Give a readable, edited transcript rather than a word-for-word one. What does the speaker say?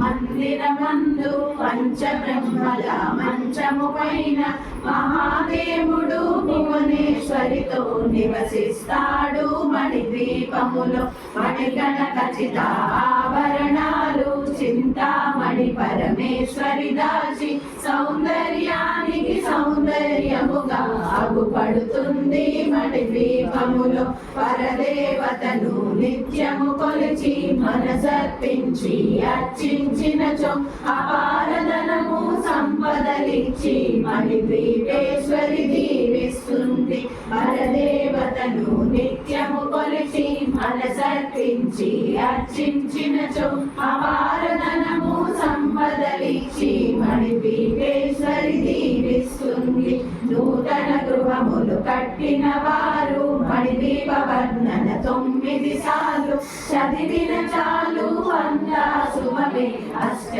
మందిరమందు పంచబ్రహ్మల మంచము పైన మహాదేవుడు భువనేశ్వరితో నివసిస్తాడు. మణిద్వీపములో మణిగణ ఖచ్చిత ఆభరణాలు చింతామణి పరమేశ్వరి దాచి సౌందర్యానికి సౌందర్యముగా అగుపడుతుంది. మణిద్వీపములో పరదేవతను నిత్యము కొలిచి మనసర్పించి అర్చించినచో అపారధనము సంపదలిచ్చి మణిద్వీపేశ్వరి దీవిస్తుంది. పరదేవతను నిత్యము కొలిచి మనసర్పించి అర్చించినచో అపారధనము సంపదలిచ్చి మణిద్వీపేశ్వరి దీవిస్తుంది. నూతన గృహములు కట్టిన వారు మణిద్వీప వర్ణన 9 సార్లు చదివిన చాలు అంతా శుభమే. అష్ట